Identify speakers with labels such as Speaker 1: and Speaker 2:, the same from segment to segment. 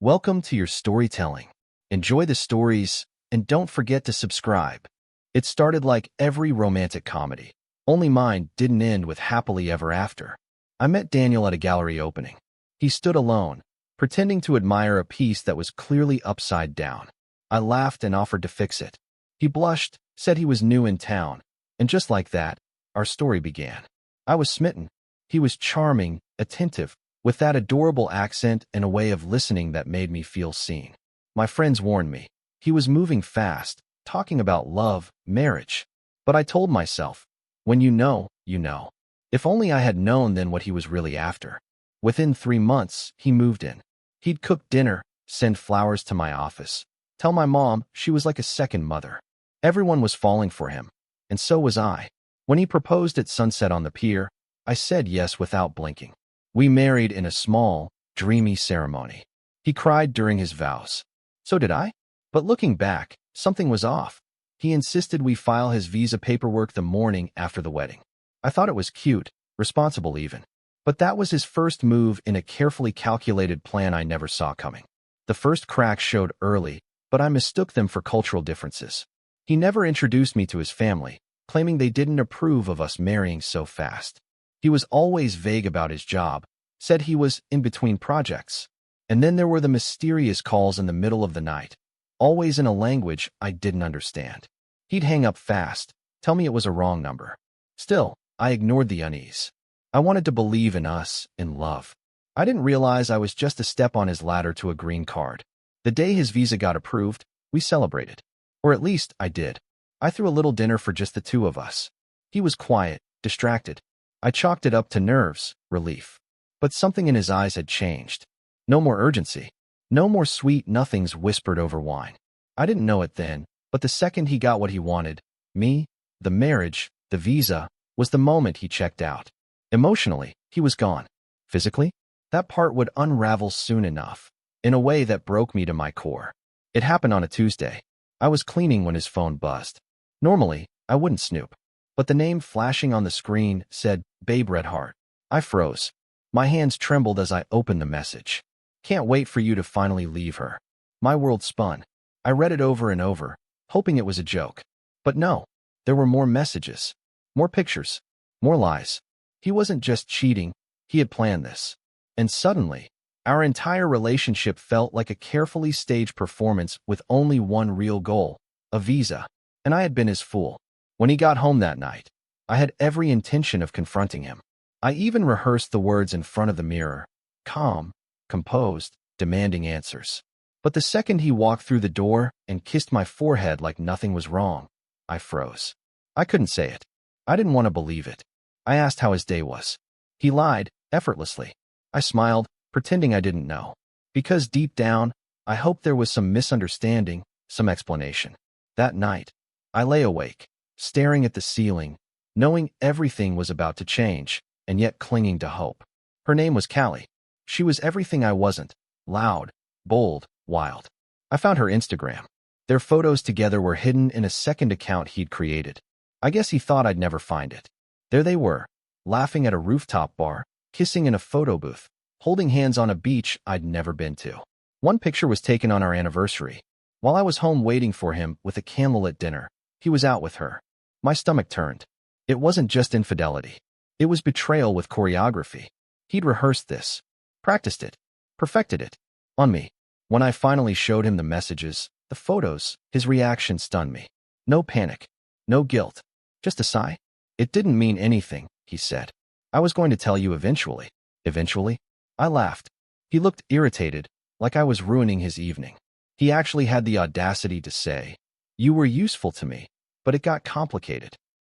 Speaker 1: Welcome to your storytelling. Enjoy the stories, and don't forget to subscribe. It started like every romantic comedy, only mine didn't end with happily ever after. I met Daniel at a gallery opening. He stood alone, pretending to admire a piece that was clearly upside down. I laughed and offered to fix it. He blushed, said he was new in town, and just like that, our story began. I was smitten. He was charming, attentive, with that adorable accent and a way of listening that made me feel seen. My friends warned me. He was moving fast, talking about love, marriage. But I told myself, when you know, you know. If only I had known then what he was really after. Within 3 months, he moved in. He'd cook dinner, send flowers to my office, tell my mom she was like a second mother. Everyone was falling for him, and so was I. When he proposed at sunset on the pier, I said yes without blinking. We married in a small, dreamy ceremony. He cried during his vows. So did I. But looking back, something was off. He insisted we file his visa paperwork the morning after the wedding. I thought it was cute, responsible even. But that was his first move in a carefully calculated plan I never saw coming. The first cracks showed early, but I mistook them for cultural differences. He never introduced me to his family, claiming they didn't approve of us marrying so fast. He was always vague about his job, said he was in between projects. And then there were the mysterious calls in the middle of the night, always in a language I didn't understand. He'd hang up fast, tell me it was a wrong number. Still, I ignored the unease. I wanted to believe in us, in love. I didn't realize I was just a step on his ladder to a green card. The day his visa got approved, we celebrated. Or at least, I did. I threw a little dinner for just the two of us. He was quiet, distracted. I chalked it up to nerves, relief. But something in his eyes had changed. No more urgency. No more sweet nothings whispered over wine. I didn't know it then, but the second he got what he wanted, me, the marriage, the visa, was the moment he checked out. Emotionally, he was gone. Physically, that part would unravel soon enough, in a way that broke me to my core. It happened on a Tuesday. I was cleaning when his phone buzzed. Normally, I wouldn't snoop. But the name flashing on the screen said, Babe Redheart. I froze. My hands trembled as I opened the message. Can't wait for you to finally leave her. My world spun. I read it over and over, hoping it was a joke. But no, there were more messages, more pictures, more lies. He wasn't just cheating, he had planned this. And suddenly, our entire relationship felt like a carefully staged performance with only one real goal, a visa. And I had been his fool. When he got home that night, I had every intention of confronting him. I even rehearsed the words in front of the mirror, calm, composed, demanding answers. But the second he walked through the door and kissed my forehead like nothing was wrong, I froze. I couldn't say it. I didn't want to believe it. I asked how his day was. He lied, effortlessly. I smiled, pretending I didn't know. Because deep down, I hoped there was some misunderstanding, some explanation. That night, I lay awake, staring at the ceiling, knowing everything was about to change, and yet clinging to hope. Her name was Callie. She was everything I wasn't, loud, bold, wild. I found her Instagram. Their photos together were hidden in a second account he'd created. I guess he thought I'd never find it. There they were, laughing at a rooftop bar, kissing in a photo booth, holding hands on a beach I'd never been to. One picture was taken on our anniversary. While I was home waiting for him with a candlelit dinner, he was out with her. My stomach turned. It wasn't just infidelity. It was betrayal with choreography. He'd rehearsed this, practiced it, perfected it, on me. When I finally showed him the messages, the photos, his reaction stunned me. No panic, no guilt, just a sigh. It didn't mean anything, he said. I was going to tell you eventually. Eventually? I laughed. He looked irritated, like I was ruining his evening. He actually had the audacity to say, you were useful to me, but it got complicated.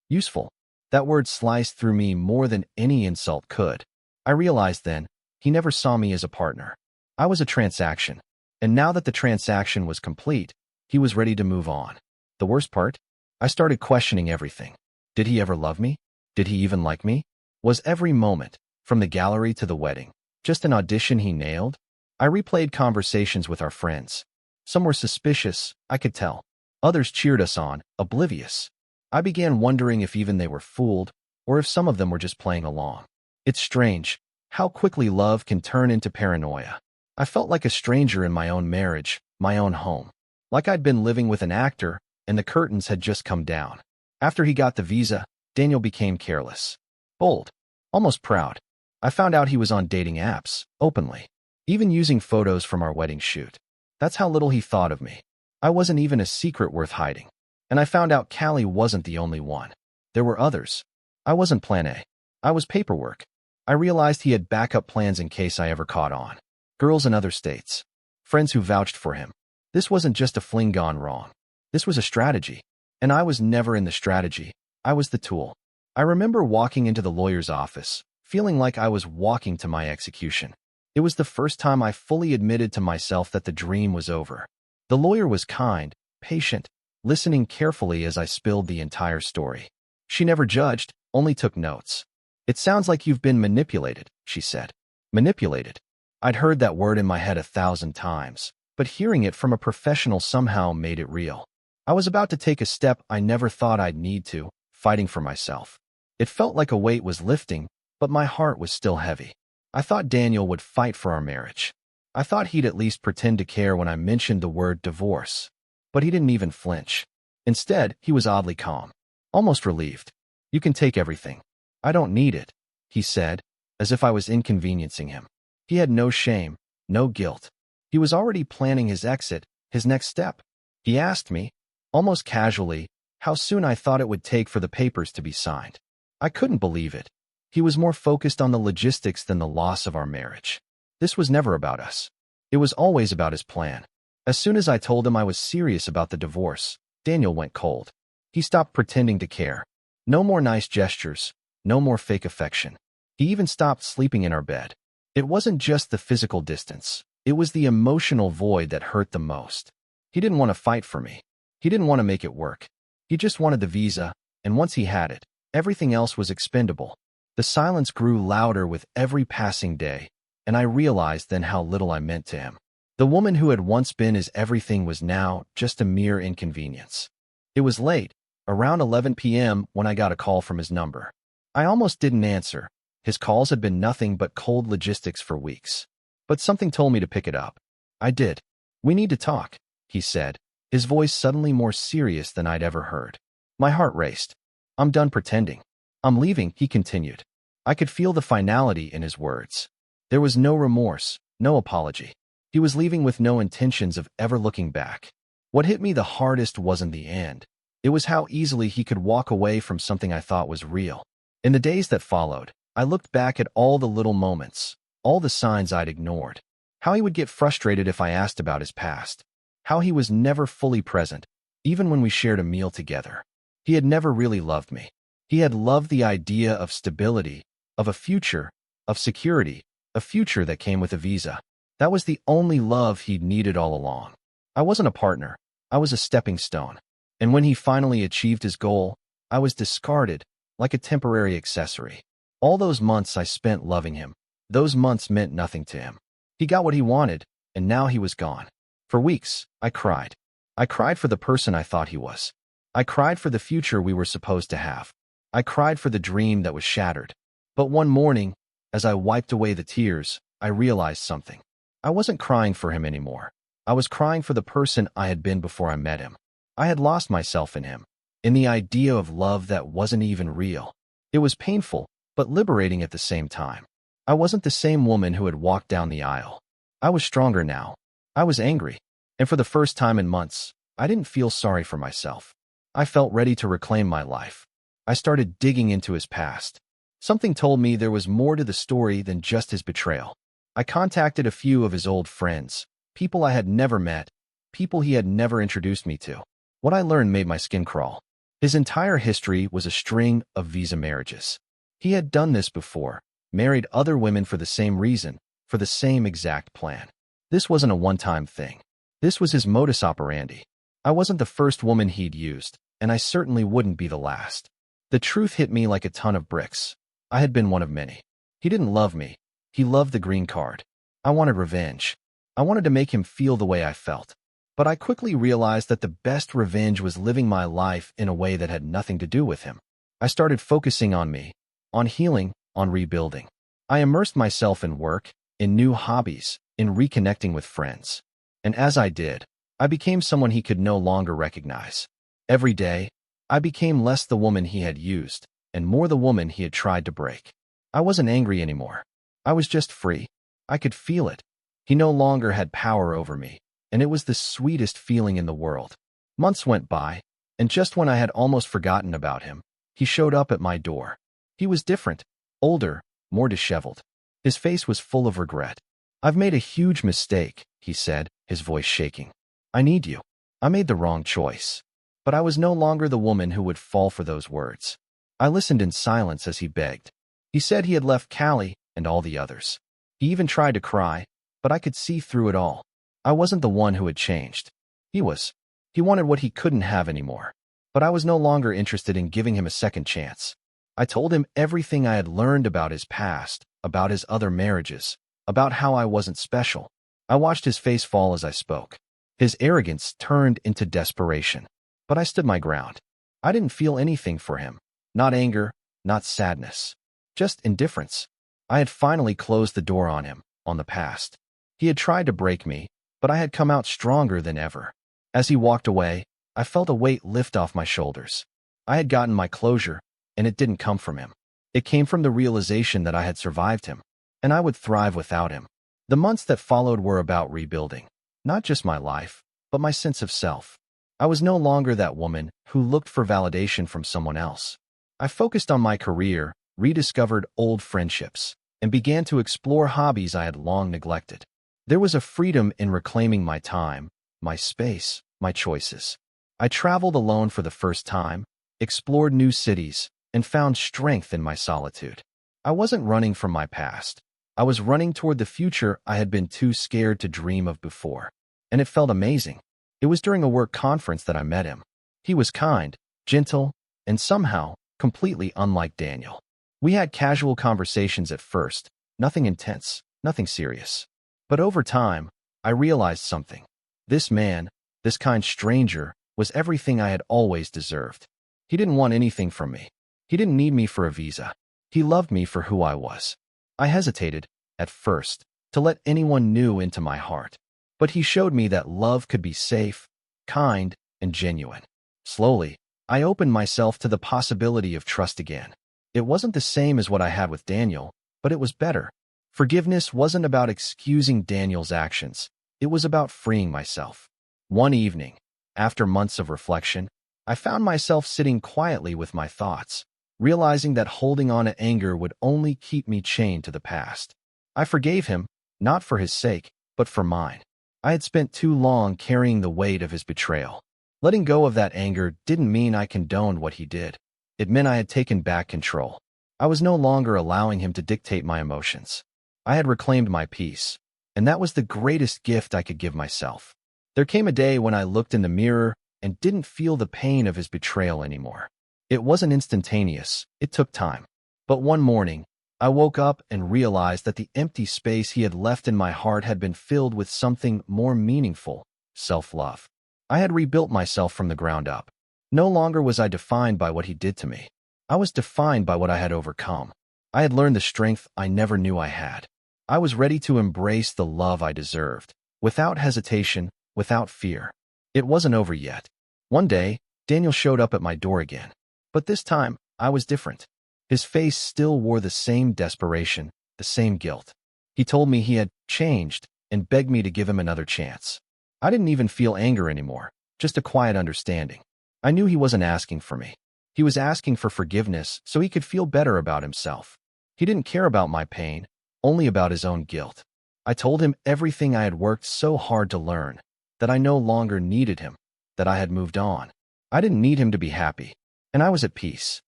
Speaker 1: Useful. That word sliced through me more than any insult could. I realized then, he never saw me as a partner. I was a transaction. And now that the transaction was complete, he was ready to move on. The worst part? I started questioning everything. Did he ever love me? Did he even like me? Was every moment, from the gallery to the wedding, just an audition he nailed? I replayed conversations with our friends. Some were suspicious, I could tell. Others cheered us on, oblivious. I began wondering if even they were fooled, or if some of them were just playing along. It's strange how quickly love can turn into paranoia. I felt like a stranger in my own marriage, my own home. Like I'd been living with an actor, and the curtains had just come down. After he got the visa, Daniel became careless. Bold. Almost proud. I found out he was on dating apps, openly. Even using photos from our wedding shoot. That's how little he thought of me. I wasn't even a secret worth hiding. And I found out Callie wasn't the only one. There were others. I wasn't plan A. I was paperwork. I realized he had backup plans in case I ever caught on. Girls in other states. Friends who vouched for him. This wasn't just a fling gone wrong. This was a strategy. And I was never in the strategy. I was the tool. I remember walking into the lawyer's office, feeling like I was walking to my execution. It was the first time I fully admitted to myself that the dream was over. The lawyer was kind, patient, listening carefully as I spilled the entire story. She never judged, only took notes. "It sounds like you've been manipulated," she said. Manipulated. I'd heard that word in my head 1,000 times, but hearing it from a professional somehow made it real. I was about to take a step I never thought I'd need to, fighting for myself. It felt like a weight was lifting, but my heart was still heavy. I thought Daniel would fight for our marriage. I thought he'd at least pretend to care when I mentioned the word divorce. But he didn't even flinch. Instead, he was oddly calm. Almost relieved. "You can take everything. I don't need it," he said, as if I was inconveniencing him. He had no shame, no guilt. He was already planning his exit, his next step. He asked me, almost casually, how soon I thought it would take for the papers to be signed. I couldn't believe it. He was more focused on the logistics than the loss of our marriage. This was never about us. It was always about his plan. As soon as I told him I was serious about the divorce, Daniel went cold. He stopped pretending to care. No more nice gestures, no more fake affection. He even stopped sleeping in our bed. It wasn't just the physical distance. It was the emotional void that hurt the most. He didn't want to fight for me. He didn't want to make it work. He just wanted the visa, and once he had it, everything else was expendable. The silence grew louder with every passing day, and I realized then how little I meant to him. The woman who had once been his everything was now just a mere inconvenience. It was late, around 11 p.m. when I got a call from his number. I almost didn't answer. His calls had been nothing but cold logistics for weeks. But something told me to pick it up. I did. "We need to talk," he said, his voice suddenly more serious than I'd ever heard. My heart raced. "I'm done pretending. I'm leaving," he continued. I could feel the finality in his words. There was no remorse, no apology. He was leaving with no intentions of ever looking back. What hit me the hardest wasn't the end. It was how easily he could walk away from something I thought was real. In the days that followed, I looked back at all the little moments, all the signs I'd ignored. How he would get frustrated if I asked about his past. How he was never fully present, even when we shared a meal together. He had never really loved me. He had loved the idea of stability, of a future, of security, a future that came with a visa. That was the only love he'd needed all along. I wasn't a partner. I was a stepping stone. And when he finally achieved his goal, I was discarded, like a temporary accessory. All those months I spent loving him, those months meant nothing to him. He got what he wanted, and now he was gone. For weeks, I cried. I cried for the person I thought he was. I cried for the future we were supposed to have. I cried for the dream that was shattered. But one morning, as I wiped away the tears, I realized something. I wasn't crying for him anymore. I was crying for the person I had been before I met him. I had lost myself in him, in the idea of love that wasn't even real. It was painful, but liberating at the same time. I wasn't the same woman who had walked down the aisle. I was stronger now. I was angry. And for the first time in months, I didn't feel sorry for myself. I felt ready to reclaim my life. I started digging into his past. Something told me there was more to the story than just his betrayal. I contacted a few of his old friends, people I had never met, people he had never introduced me to. What I learned made my skin crawl. His entire history was a string of visa marriages. He had done this before, married other women for the same reason, for the same exact plan. This wasn't a one-time thing. This was his modus operandi. I wasn't the first woman he'd used, and I certainly wouldn't be the last. The truth hit me like a ton of bricks. I had been one of many. He didn't love me. He loved the green card. I wanted revenge. I wanted to make him feel the way I felt. But I quickly realized that the best revenge was living my life in a way that had nothing to do with him. I started focusing on me, on healing, on rebuilding. I immersed myself in work, in new hobbies, in reconnecting with friends. And as I did, I became someone he could no longer recognize. Every day, I became less the woman he had used and more the woman he had tried to break. I wasn't angry anymore. I was just free. I could feel it. He no longer had power over me, and it was the sweetest feeling in the world. Months went by, and just when I had almost forgotten about him, he showed up at my door. He was different, older, more disheveled. His face was full of regret. "I've made a huge mistake," he said, his voice shaking. "I need you. I made the wrong choice." But I was no longer the woman who would fall for those words. I listened in silence as he begged. He said he had left Callie and all the others. He even tried to cry, but I could see through it all. I wasn't the one who had changed. He was. He wanted what he couldn't have anymore. But I was no longer interested in giving him a second chance. I told him everything I had learned about his past, about his other marriages, about how I wasn't special. I watched his face fall as I spoke. His arrogance turned into desperation. But I stood my ground. I didn't feel anything for him. Not anger, not sadness. Just indifference. I had finally closed the door on him, on the past. He had tried to break me, but I had come out stronger than ever. As he walked away, I felt a weight lift off my shoulders. I had gotten my closure, and it didn't come from him. It came from the realization that I had survived him, and I would thrive without him. The months that followed were about rebuilding, not just my life, but my sense of self. I was no longer that woman who looked for validation from someone else. I focused on my career, rediscovered old friendships, and began to explore hobbies I had long neglected. There was a freedom in reclaiming my time, my space, my choices. I traveled alone for the first time, explored new cities, and found strength in my solitude. I wasn't running from my past. I was running toward the future I had been too scared to dream of before. And it felt amazing. It was during a work conference that I met him. He was kind, gentle, and somehow completely unlike Daniel. We had casual conversations at first, nothing intense, nothing serious. But over time, I realized something. This man, this kind stranger, was everything I had always deserved. He didn't want anything from me. He didn't need me for a visa. He loved me for who I was. I hesitated, at first, to let anyone new into my heart. But he showed me that love could be safe, kind, and genuine. Slowly, I opened myself to the possibility of trust again. It wasn't the same as what I had with Daniel, but it was better. Forgiveness wasn't about excusing Daniel's actions. It was about freeing myself. One evening, after months of reflection, I found myself sitting quietly with my thoughts, realizing that holding on to anger would only keep me chained to the past. I forgave him, not for his sake, but for mine. I had spent too long carrying the weight of his betrayal. Letting go of that anger didn't mean I condoned what he did. It meant I had taken back control. I was no longer allowing him to dictate my emotions. I had reclaimed my peace, and that was the greatest gift I could give myself. There came a day when I looked in the mirror and didn't feel the pain of his betrayal anymore. It wasn't instantaneous. It took time. But one morning, I woke up and realized that the empty space he had left in my heart had been filled with something more meaningful: self-love. I had rebuilt myself from the ground up. No longer was I defined by what he did to me. I was defined by what I had overcome. I had learned the strength I never knew I had. I was ready to embrace the love I deserved, without hesitation, without fear. It wasn't over yet. One day, Daniel showed up at my door again. But this time, I was different. His face still wore the same desperation, the same guilt. He told me he had changed and begged me to give him another chance. I didn't even feel anger anymore, just a quiet understanding. I knew he wasn't asking for me. He was asking for forgiveness so he could feel better about himself. He didn't care about my pain, only about his own guilt. I told him everything I had worked so hard to learn, that I no longer needed him, that I had moved on. I didn't need him to be happy, and I was at peace.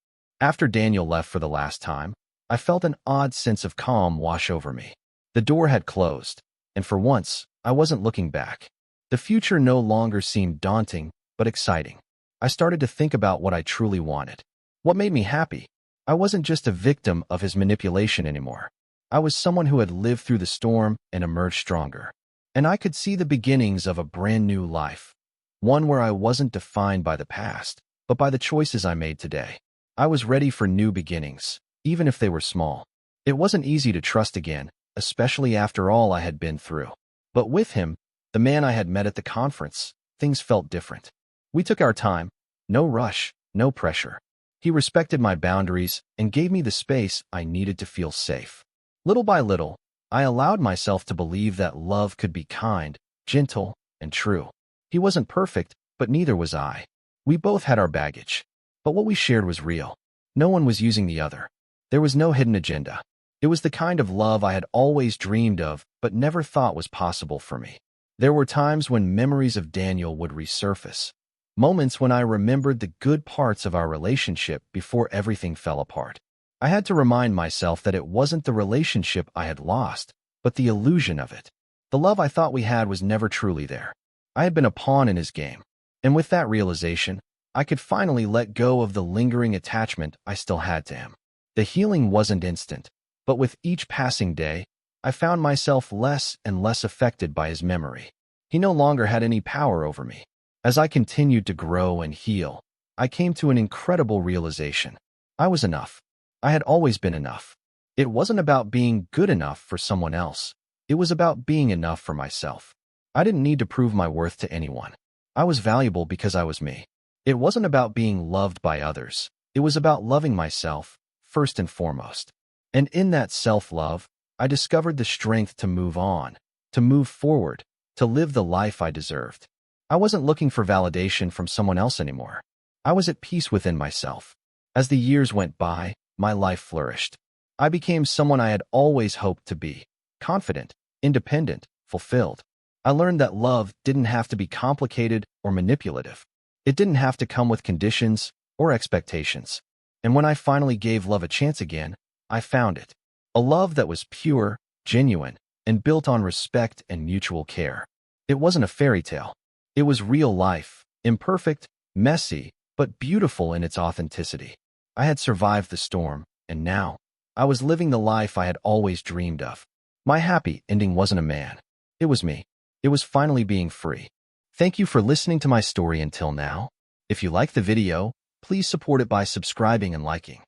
Speaker 1: After Daniel left for the last time, I felt an odd sense of calm wash over me. The door had closed, and for once, I wasn't looking back. The future no longer seemed daunting, but exciting. I started to think about what I truly wanted. What made me happy? I wasn't just a victim of his manipulation anymore. I was someone who had lived through the storm and emerged stronger. And I could see the beginnings of a brand new life. One where I wasn't defined by the past, but by the choices I made today. I was ready for new beginnings, even if they were small. It wasn't easy to trust again, especially after all I had been through. But with him, the man I had met at the conference, things felt different. We took our time, no rush, no pressure. He respected my boundaries and gave me the space I needed to feel safe. Little by little, I allowed myself to believe that love could be kind, gentle, and true. He wasn't perfect, but neither was I. We both had our baggage, but what we shared was real. No one was using the other. There was no hidden agenda. It was the kind of love I had always dreamed of, but never thought was possible for me. There were times when memories of Daniel would resurface, moments when I remembered the good parts of our relationship before everything fell apart. I had to remind myself that it wasn't the relationship I had lost, but the illusion of it. The love I thought we had was never truly there. I had been a pawn in his game, and with that realization, I could finally let go of the lingering attachment I still had to him. The healing wasn't instant, but with each passing day, I found myself less and less affected by his memory. He no longer had any power over me. As I continued to grow and heal, I came to an incredible realization. I was enough. I had always been enough. It wasn't about being good enough for someone else. It was about being enough for myself. I didn't need to prove my worth to anyone. I was valuable because I was me. It wasn't about being loved by others. It was about loving myself, first and foremost. And in that self-love, I discovered the strength to move on, to move forward, to live the life I deserved. I wasn't looking for validation from someone else anymore. I was at peace within myself. As the years went by, my life flourished. I became someone I had always hoped to be, confident, independent, fulfilled. I learned that love didn't have to be complicated or manipulative. It didn't have to come with conditions or expectations. And when I finally gave love a chance again, I found it. A love that was pure, genuine, and built on respect and mutual care. It wasn't a fairy tale. It was real life, imperfect, messy, but beautiful in its authenticity. I had survived the storm, and now, I was living the life I had always dreamed of. My happy ending wasn't a man. It was me. It was finally being free. Thank you for listening to my story until now. If you like the video, please support it by subscribing and liking.